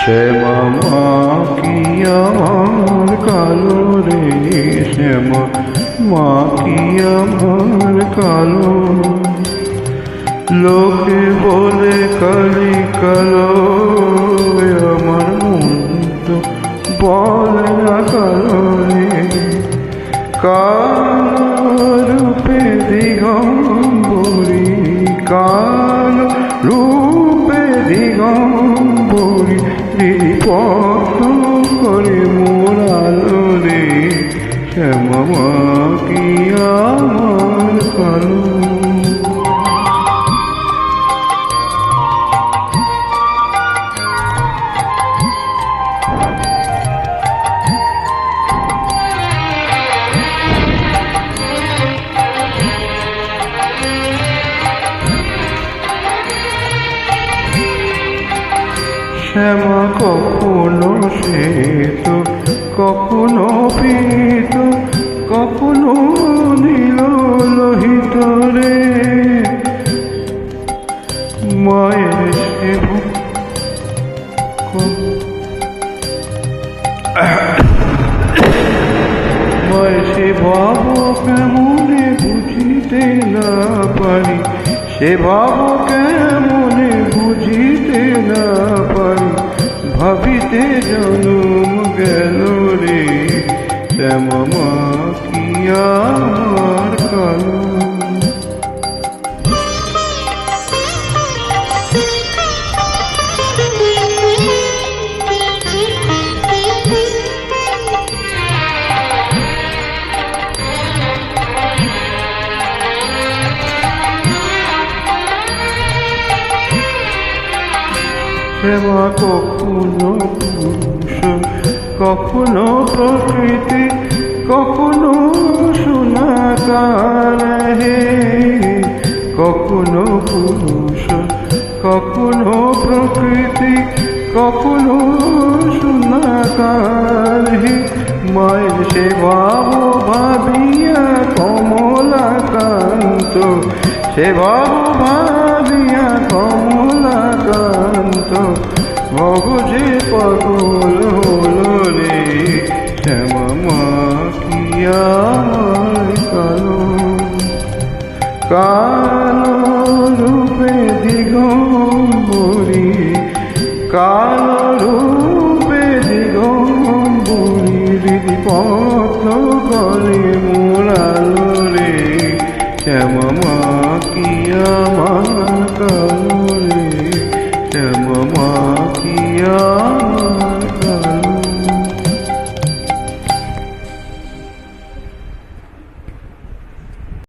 শ্যামা মা কি আমার কালো রে, শ্যামা মা কি আমার কালো। লোকে বলে কালি কালো, আমার মন তো বলে না কালো রে। কালো রূপে দিগম্বরী, কালো রূপে দিগম্বরী, পথ করে মোরালো রে। শ্যামা মা কি আমার কালো। শ্যামা কখনো শ্বেত, কখনো পীত, কখনো নীল লোহিত রে। মায়ের সেবা মায়ের সেবা কেমনে বুঝিতে না পারি, সে ভাব কেমনে বুঝিতে না পারি। ভাবিতে জন্ম গেল রে, শ্যামা মা কি আমার কালো। শ্যামা কখনো পুরুষ, কখনো প্রকৃতি, কখনো সোনাকার হে। কখনো পুরুষ, কখনো প্রকৃতি, কখনো সোনাকার হে। মায়ের সেবা ভাবিয়া কমলাকান্ত, সেবা ভাবিয়া কমলাকান্ত, মগজে পাগল হলো রে। শ্যামা মা কি আমার কালো। কালো রূপে দিগম্বরী, কালো রূপে দিগম্বরী, পথ করে